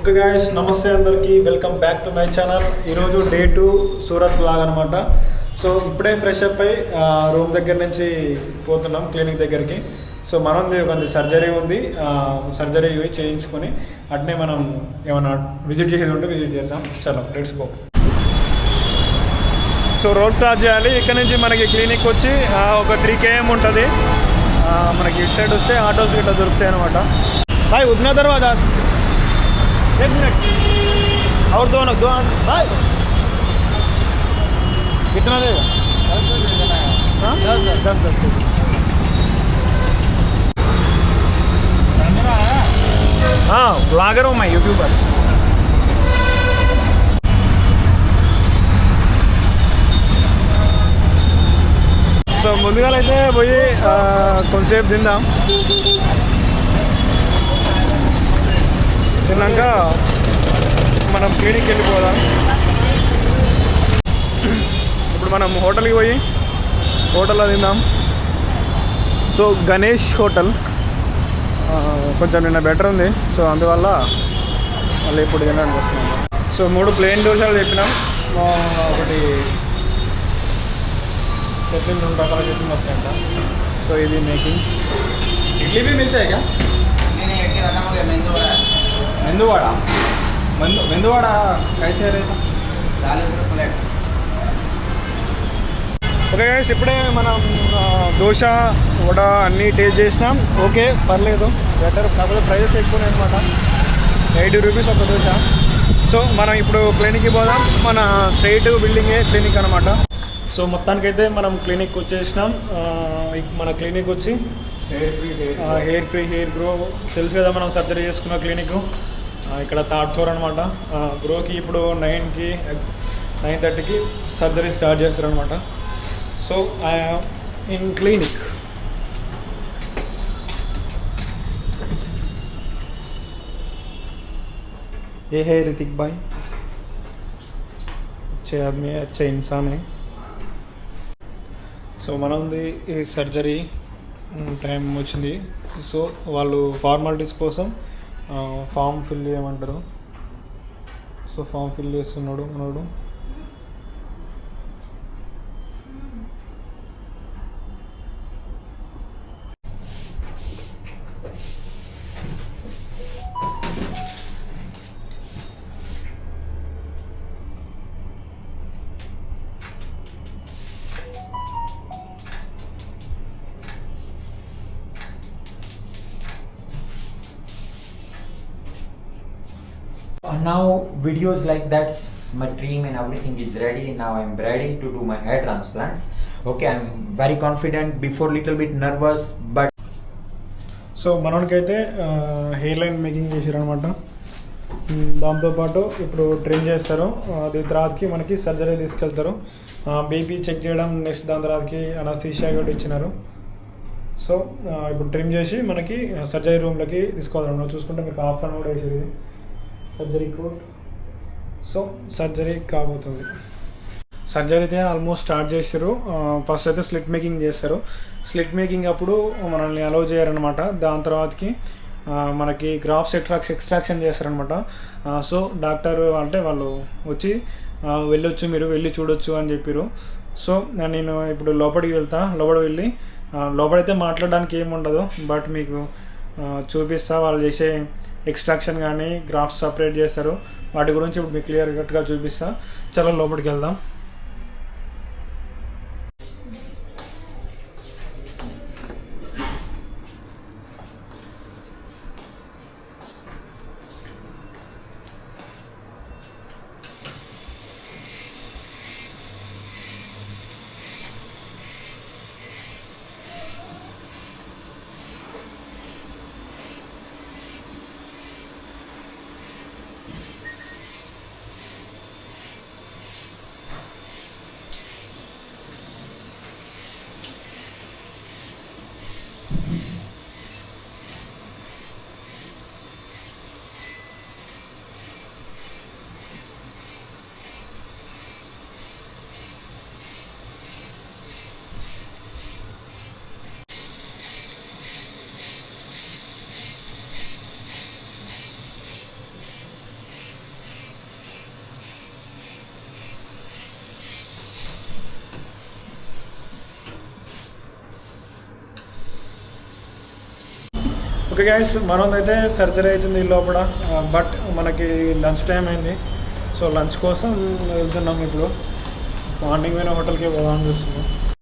Okay guys, నమస్తే అందరికీ, welcome back to my channel. ఈరోజు డే 2 సూరత్ లాగ్ అనమాట. సో ఇప్పుడే ఫ్రెష్ అప్ అయ్యి రూమ్ దగ్గర నుంచి పోతున్నాం క్లినిక్ దగ్గరికి. సో మనది ఒక సర్జరీ ఉంది, సర్జరీ చేయించుకొని అట్నే మనం ఏమైనా విజిట్ చేసేది ఉంటే విజిట్ చేద్దాం. చలో let's go. So road cross చేయాలి. ఇక్కడ నుంచి మనకి క్లినిక్ వచ్చి ఒక 3 km ఉంటుంది. మనకి ఇటు సైడ్ వస్తే ఆటోస్ గిట్లా దొరుకుతాయి అనమాట. బాయ్ ఉద్నా దర్వాజా 1 मिनट और दो भाई कितना देगा? 10 हाँ ब्लॉगर हूँ मैं, यूट्यूबर. సో ముందుగా అయితే పోయి కొంతసేపు తిందాం. తిన్నాక మనం క్లినిక్కి వెళ్ళిపోదాం. ఇప్పుడు మనం హోటల్కి పోయి హోటల్లో తిందాం. సో గణేష్ హోటల్ కొంచెం నిన్న బెటర్ ఉంది, సో అందువల్ల మళ్ళీ ఇప్పుడు తినడానికి వస్తున్నాం. సో 3 ప్లేన్ దోశలు చెప్పినాం. ఒకటి చట్నీ, 2 రకాల చట్నీ వస్తాయంట. సో ఇది మేకింగ్. ఇడ్లీ भी मिलता है क्या? मेंदूवाड़ा मेंदूवाड़ा कैसे रहता? 40 रुपये प्लेट. ఓకే గైస్, ఇప్పుడే మనం దోశ వడ అన్నీ టేస్ట్ చేసినాం. ఓకే పర్లేదు, బెటర్. కాకపోతే ప్రైజెస్ ఎక్కువనే అనమాట. 80 రూపీస్ ఒక దోశ. సో మనం ఇప్పుడు క్లినిక్కి పోదాం. మన స్ట్రైట్ బిల్డింగే క్లినిక్ అనమాట. సో మొత్తానికైతే మనం క్లినిక్ వచ్చేసినాం. మన క్లినిక్ వచ్చి హెయిర్ ఫ్రీ హెయిర్ గ్రో తెలుసు కదా, మనం సర్జరీ చేసుకున్న క్లినిక్ ఇక్కడ 3rd floor అనమాట. గ్రోకి ఇప్పుడు 9:30కి సర్జరీ స్టార్ట్ చేస్తారనమాట. సో ఇన్ క్లినిక్ ये है ऋतिक भाई, अच्छे आदमी है, अच्छे इंसान है. సో మనది ఈ సర్జరీ టైం వచ్చింది. సో వాళ్ళు ఫార్మాలిటీస్ కోసం ఫామ్ ఫిల్ చేయమంటారు. సో ఫామ్ ఫిల్ చేస్తున్నాడు మనోడు. Now videos like that's my dream and everything is ready. Now I'm ready to do my hair transplants. Okay, I'm very confident, before little bit nervous, but so మనోడికైతే hair line making చేసారనమాట. దాంతోపాటు ఇప్పుడు trim చేస్తారు. అది తర్వాతకి మనకి surgery తీసుకెళ్తారు. BP check చేయడం, నెక్స్ట్ దాని తర్వాతకి అనస్థీషియా కూడా ఇచ్చినారు. సో ఇప్పుడు ట్రిమ్ చేసి మనకి సర్జరీ రూమ్లోకి తీసుకోవాలి. చూసుకుంటే మీకు ఆప్షన్ కూడా వేసేది సర్జరీ కోడ్. సో సర్జరీ కాబోతుంది. సర్జరీ అయితే ఆల్మోస్ట్ స్టార్ట్ చేశారు. ఫస్ట్ అయితే స్లిట్ మేకింగ్ చేస్తారు. స్లిట్ మేకింగ్ అప్పుడు మనల్ని అలౌ చేయరనమాట. దాని తర్వాతకి మనకి గ్రాఫ్స్ ఎక్స్ట్రాక్షన్ చేస్తారనమాట. సో డాక్టర్ అంటే వాళ్ళు వచ్చి వెళ్ళొచ్చు, మీరు వెళ్ళి చూడొచ్చు అని చెప్పారు. సో నేను ఇప్పుడు లోపలికి వెళ్ళి లోపలైతే మాట్లాడడానికి ఏముండదు, బట్ మీకు చూపిస్తా. వాళ్ళు చేసే ఎక్స్ట్రాక్షన్ కానీ గ్రాఫ్స్ సపరేట్ చేస్తారు, వాటి గురించి ఇప్పుడు మీకు క్లియర్ కట్గా చూపిస్తా. చలో లోపలికి వెళ్దాం. ఓకే గైస్, మనదైతే సర్జరీ అవుతుంది ఈ లోపల, బట్ మనకి లంచ్ టైం అయింది. సో లంచ్ కోసం వెళ్తున్నాం ఇప్పుడు. మార్నింగ్ పోయిన హోటల్కి పోదామని చూస్తున్నాం.